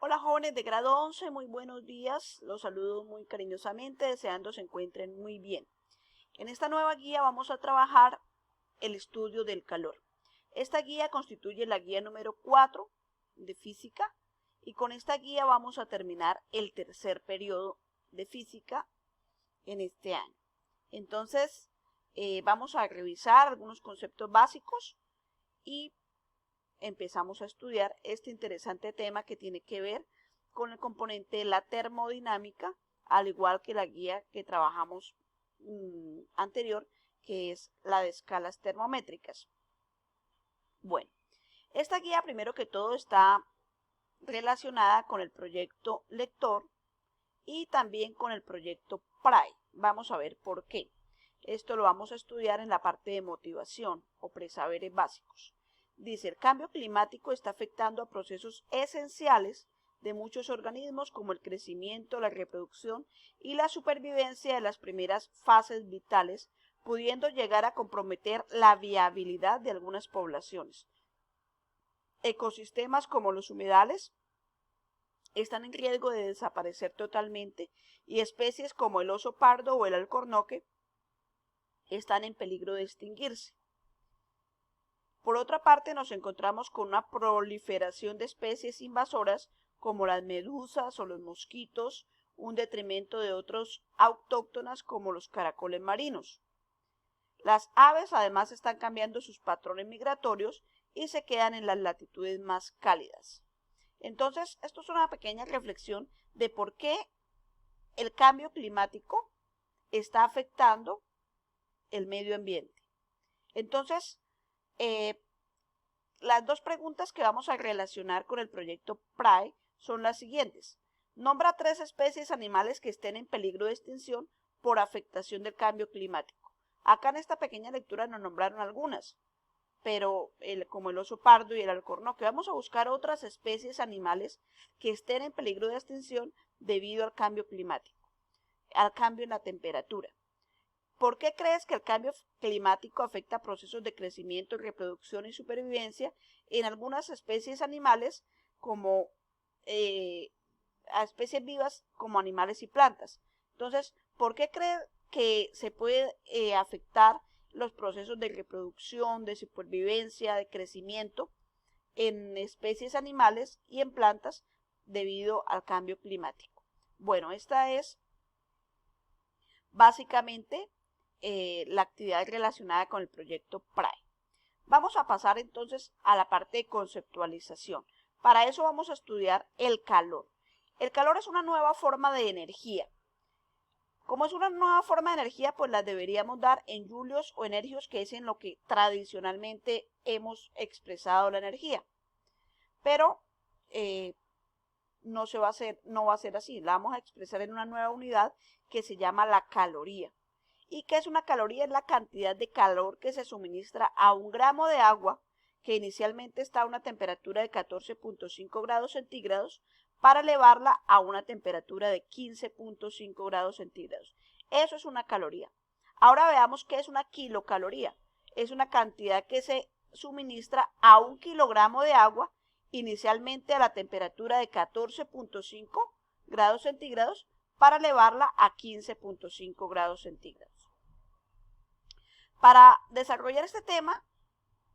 Hola jóvenes de grado 11, muy buenos días. Los saludo muy cariñosamente, deseando se encuentren muy bien. En esta nueva guía vamos a trabajar el estudio del calor. Esta guía constituye la guía número 4 de física y con esta guía vamos a terminar el tercer periodo de física en este año. Entonces, vamos a revisar algunos conceptos básicos y empezamos a estudiar este interesante tema que tiene que ver con el componente de la termodinámica, al igual que la guía que trabajamos anterior, que es la de escalas termométricas. Bueno, esta guía primero que todo está relacionada con el proyecto lector y también con el proyecto PRAE. Vamos a ver por qué. Esto lo vamos a estudiar en la parte de motivación o presaberes básicos. Dice, el cambio climático está afectando a procesos esenciales de muchos organismos como el crecimiento, la reproducción y la supervivencia de las primeras fases vitales, pudiendo llegar a comprometer la viabilidad de algunas poblaciones. Ecosistemas como los humedales están en riesgo de desaparecer totalmente y especies como el oso pardo o el alcornoque están en peligro de extinguirse. Por otra parte, nos encontramos con una proliferación de especies invasoras como las medusas o los mosquitos, un detrimento de otros autóctonas como los caracoles marinos. Las aves además están cambiando sus patrones migratorios y se quedan en las latitudes más cálidas. Entonces, esto es una pequeña reflexión de por qué el cambio climático está afectando el medio ambiente. Entonces, las dos preguntas que vamos a relacionar con el proyecto PRAE son las siguientes. Nombra 3 especies animales que estén en peligro de extinción por afectación del cambio climático. Acá en esta pequeña lectura nos nombraron algunas, pero como el oso pardo y el alcornoque. Vamos a buscar otras especies animales que estén en peligro de extinción debido al cambio climático, al cambio en la temperatura. ¿Por qué crees que el cambio climático afecta a procesos de crecimiento, reproducción y supervivencia en algunas especies animales como a especies vivas como animales y plantas? Entonces, ¿por qué crees que se puede afectar los procesos de reproducción, de supervivencia, de crecimiento en especies animales y en plantas debido al cambio climático? Bueno, esta es básicamente la actividad relacionada con el proyecto PRAE. Vamos a pasar entonces a la parte de conceptualización. Para eso vamos a estudiar el calor. El calor es una nueva forma de energía. Como es una nueva forma de energía, pues la deberíamos dar en julios o energios, que es en lo que tradicionalmente hemos expresado la energía. Pero no va a ser así. La vamos a expresar en una nueva unidad que se llama la caloría. ¿Y qué es una caloría? Es la cantidad de calor que se suministra a 1 gramo de agua que inicialmente está a una temperatura de 14.5 grados centígrados para elevarla a una temperatura de 15.5 grados centígrados. Eso es una caloría. Ahora veamos qué es una kilocaloría. Es una cantidad que se suministra a 1 kilogramo de agua inicialmente a la temperatura de 14.5 grados centígrados para elevarla a 15.5 grados centígrados. Para desarrollar este tema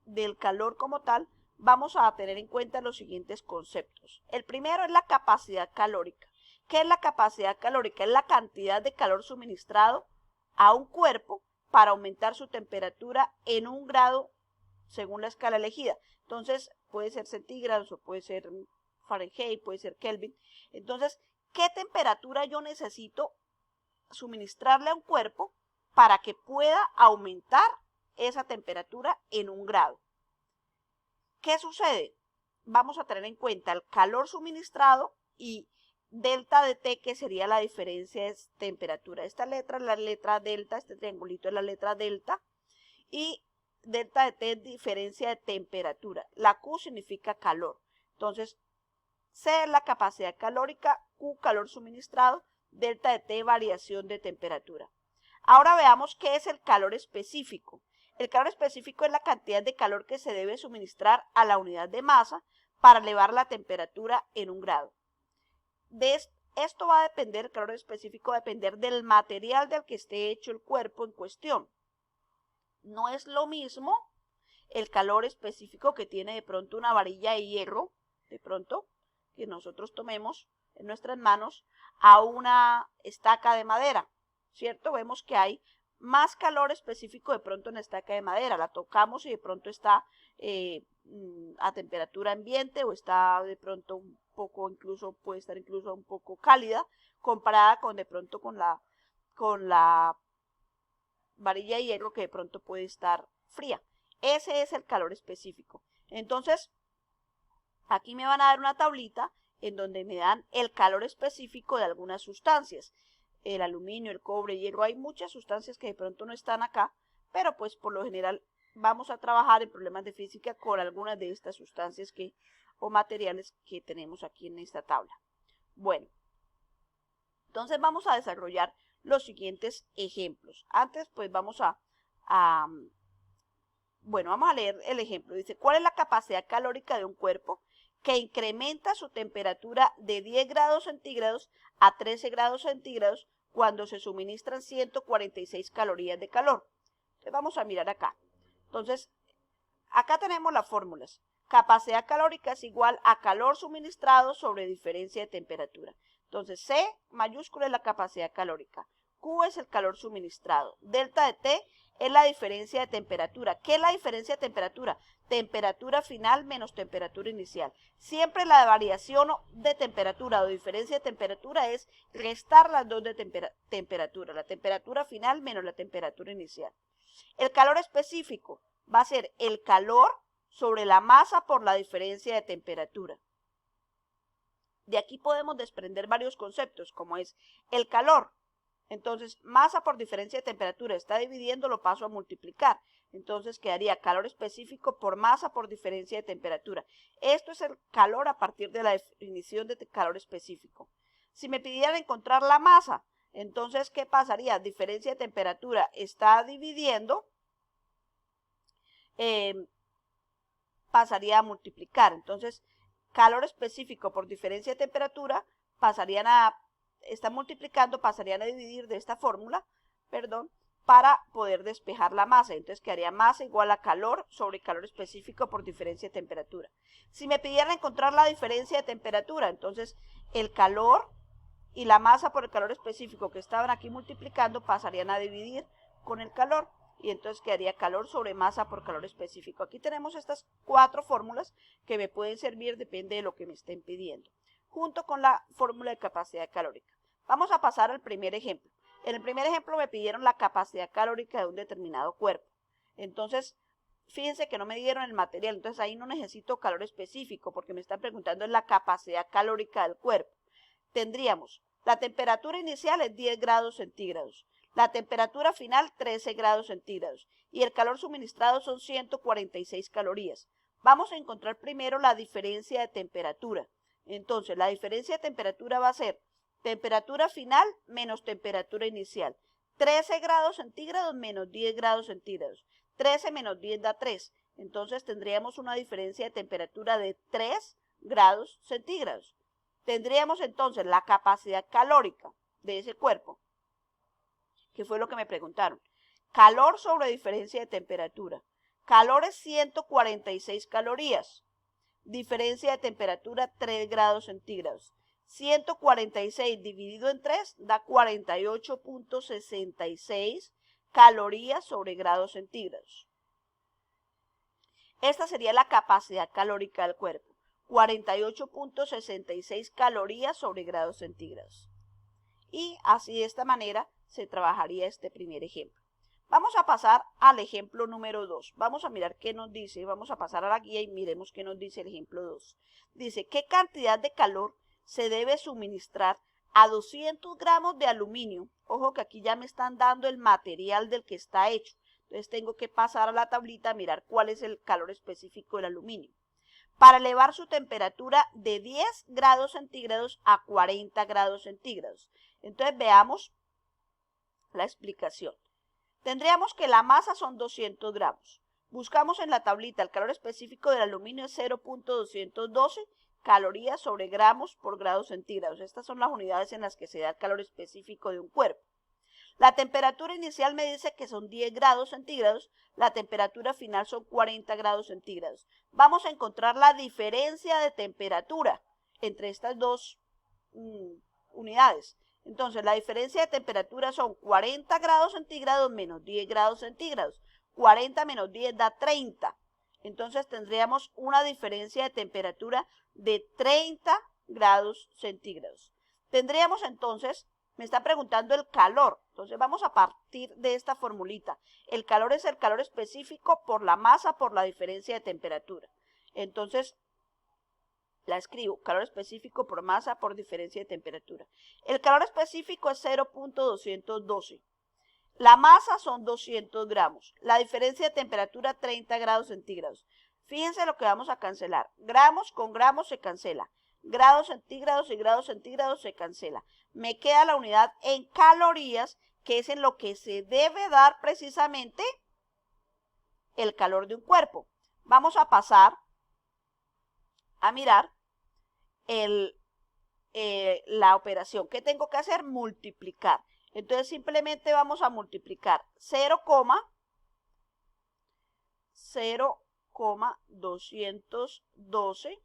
del calor como tal, vamos a tener en cuenta los siguientes conceptos. El primero es la capacidad calórica. ¿Qué es la capacidad calórica? Es la cantidad de calor suministrado a un cuerpo para aumentar su temperatura en 1 grado según la escala elegida. Entonces, puede ser centígrados o puede ser Fahrenheit, puede ser Kelvin. Entonces, ¿qué temperatura yo necesito suministrarle a un cuerpo para que pueda aumentar esa temperatura en 1 grado? ¿Qué sucede? Vamos a tener en cuenta el calor suministrado y delta de T, que sería la diferencia de temperatura. Esta letra es la letra delta, este triangulito es la letra delta, y delta de T es diferencia de temperatura. La Q significa calor. Entonces, C es la capacidad calórica, Q calor suministrado, delta de T variación de temperatura. Ahora veamos qué es el calor específico. El calor específico es la cantidad de calor que se debe suministrar a la unidad de masa para elevar la temperatura en 1 grado. esto va a depender, el calor específico va a depender del material del que esté hecho el cuerpo en cuestión. No es lo mismo el calor específico que tiene de pronto una varilla de hierro, de pronto, que nosotros tomemos en nuestras manos, a una estaca de madera, ¿cierto? Vemos que hay más calor específico de pronto en la estaca de madera, la tocamos y de pronto está a temperatura ambiente o está de pronto un poco, incluso puede estar incluso un poco cálida, comparada con de pronto con la varilla de hierro que de pronto puede estar fría. Ese es el calor específico. Entonces, aquí me van a dar una tablita en donde me dan el calor específico de algunas sustancias. El aluminio, el cobre, el hierro, hay muchas sustancias que de pronto no están acá, pero pues por lo general vamos a trabajar en problemas de física con algunas de estas sustancias o materiales que tenemos aquí en esta tabla. Bueno, entonces vamos a desarrollar los siguientes ejemplos. Antes pues vamos vamos a leer el ejemplo. Dice, ¿cuál es la capacidad calórica de un cuerpo que incrementa su temperatura de 10 grados centígrados a 13 grados centígrados cuando se suministran 146 calorías de calor? Entonces vamos a mirar acá. Entonces, acá tenemos las fórmulas. Capacidad calórica es igual a calor suministrado sobre diferencia de temperatura. Entonces, C mayúscula es la capacidad calórica. Q es el calor suministrado. Delta de T es la diferencia de temperatura. ¿Qué es la diferencia de temperatura? Temperatura final menos temperatura inicial. Siempre la variación de temperatura o diferencia de temperatura es restar las dos de temperatura. La temperatura final menos la temperatura inicial. El calor específico va a ser el calor sobre la masa por la diferencia de temperatura. De aquí podemos desprender varios conceptos, como es el calor. Entonces, masa por diferencia de temperatura, está dividiendo, lo paso a multiplicar. Entonces, quedaría calor específico por masa por diferencia de temperatura. Esto es el calor a partir de la definición de calor específico. Si me pidieran encontrar la masa, entonces, ¿qué pasaría? Diferencia de temperatura está dividiendo, pasaría a multiplicar. Entonces, calor específico por diferencia de temperatura están multiplicando, pasarían a dividir de esta fórmula, para poder despejar la masa. Entonces quedaría masa igual a calor sobre calor específico por diferencia de temperatura. Si me pidieran encontrar la diferencia de temperatura, entonces el calor y la masa por el calor específico que estaban aquí multiplicando pasarían a dividir con el calor. Y entonces quedaría calor sobre masa por calor específico. Aquí tenemos estas 4 fórmulas que me pueden servir, depende de lo que me estén pidiendo, junto con la fórmula de capacidad calórica. Vamos a pasar al primer ejemplo. En el primer ejemplo me pidieron la capacidad calórica de un determinado cuerpo. Entonces, fíjense que no me dieron el material, entonces ahí no necesito calor específico porque me están preguntando la capacidad calórica del cuerpo. Tendríamos, la temperatura inicial es 10 grados centígrados. La temperatura final 13 grados centígrados y el calor suministrado son 146 calorías. Vamos a encontrar primero la diferencia de temperatura. Entonces, la diferencia de temperatura va a ser temperatura final menos temperatura inicial. 13 grados centígrados menos 10 grados centígrados. 13 menos 10 da 3. Entonces, tendríamos una diferencia de temperatura de 3 grados centígrados. Tendríamos entonces la capacidad calórica de ese cuerpo, que fue lo que me preguntaron. Calor sobre diferencia de temperatura. Calor es 146 calorías. Diferencia de temperatura 3 grados centígrados. 146 dividido en 3 da 48.66 calorías sobre grados centígrados. Esta sería la capacidad calórica del cuerpo. 48.66 calorías sobre grados centígrados. Y así de esta manera se trabajaría este primer ejemplo. Vamos a pasar al ejemplo número 2. Vamos a mirar qué nos dice. Vamos a pasar a la guía y miremos qué nos dice el ejemplo 2. Dice, ¿qué cantidad de calor se debe suministrar a 200 gramos de aluminio? Ojo que aquí ya me están dando el material del que está hecho. Entonces tengo que pasar a la tablita a mirar cuál es el calor específico del aluminio. Para elevar su temperatura de 10 grados centígrados a 40 grados centígrados. Entonces veamos la explicación. Tendríamos que la masa son 200 gramos. Buscamos en la tablita el calor específico del aluminio es 0.212 calorías sobre gramos por grados centígrados. Estas son las unidades en las que se da el calor específico de un cuerpo. La temperatura inicial me dice que son 10 grados centígrados, la temperatura final son 40 grados centígrados. Vamos a encontrar la diferencia de temperatura entre estas dos unidades. Entonces, la diferencia de temperatura son 40 grados centígrados menos 10 grados centígrados. 40 menos 10 da 30. Entonces, tendríamos una diferencia de temperatura de 30 grados centígrados. Tendríamos entonces, me está preguntando el calor. Entonces, vamos a partir de esta formulita. El calor es el calor específico por la masa por la diferencia de temperatura. Entonces, la escribo, calor específico por masa por diferencia de temperatura. El calor específico es 0.212. La masa son 200 gramos. La diferencia de temperatura 30 grados centígrados. Fíjense lo que vamos a cancelar. Gramos con gramos se cancela. Grados centígrados y grados centígrados se cancela. Me queda la unidad en calorías, que es en lo que se debe dar precisamente el calor de un cuerpo. Vamos a pasar a mirar la operación. ¿Qué tengo que hacer? Multiplicar. Entonces simplemente vamos a multiplicar 0,212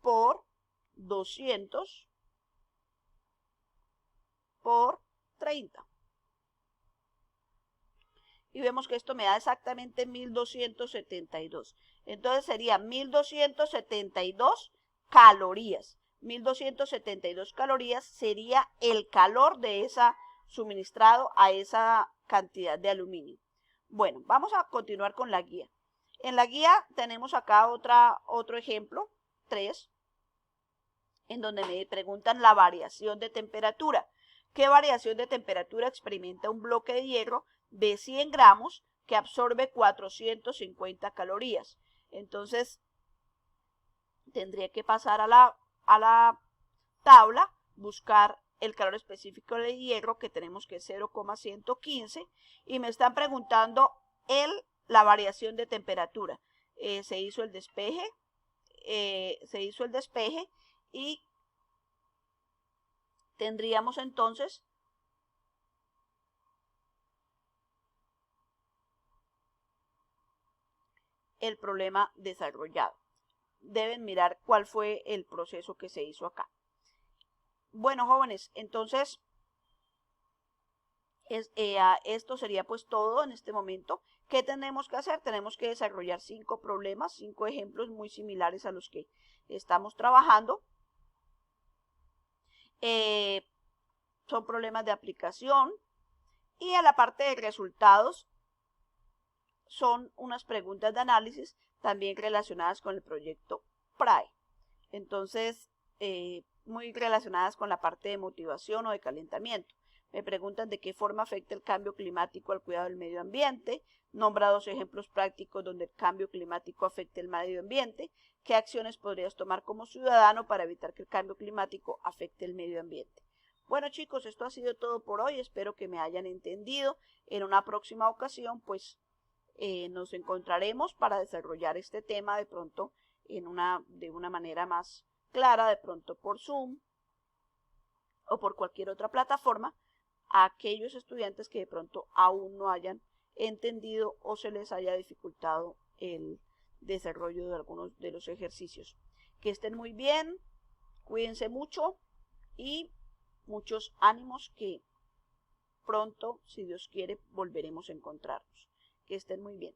por 200 por 30. Y vemos que esto me da exactamente 1272. Entonces sería 1272 calorías. 1272 calorías sería el calor de esa suministrado a esa cantidad de aluminio. Bueno, vamos a continuar con la guía. En la guía tenemos acá otro ejemplo, 3, en donde me preguntan la variación de temperatura. ¿Qué variación de temperatura experimenta un bloque de hierro de 100 gramos que absorbe 450 calorías? Entonces, tendría que pasar a la tabla, buscar el calor específico del hierro, que tenemos que es 0,115, y me están preguntando la variación de temperatura. Se hizo el despeje y tendríamos entonces el problema desarrollado. Deben mirar cuál fue el proceso que se hizo acá. Bueno, jóvenes, entonces esto sería pues todo en este momento. ¿Qué tenemos que hacer? Tenemos que desarrollar 5 problemas, 5 ejemplos muy similares a los que estamos trabajando. Son problemas de aplicación, y en la parte de resultados son unas preguntas de análisis también relacionadas con el proyecto PRAE. Entonces, muy relacionadas con la parte de motivación o de calentamiento. Me preguntan de qué forma afecta el cambio climático al cuidado del medio ambiente. Nombra 2 ejemplos prácticos donde el cambio climático afecte el medio ambiente. ¿Qué acciones podrías tomar como ciudadano para evitar que el cambio climático afecte el medio ambiente? Bueno, chicos, esto ha sido todo por hoy. Espero que me hayan entendido. En una próxima ocasión, pues, nos encontraremos para desarrollar este tema de pronto de una manera más clara, de pronto por Zoom o por cualquier otra plataforma, a aquellos estudiantes que de pronto aún no hayan entendido o se les haya dificultado el desarrollo de algunos de los ejercicios. Que estén muy bien, cuídense mucho y muchos ánimos, que pronto, si Dios quiere, volveremos a encontrarnos. Que estén muy bien.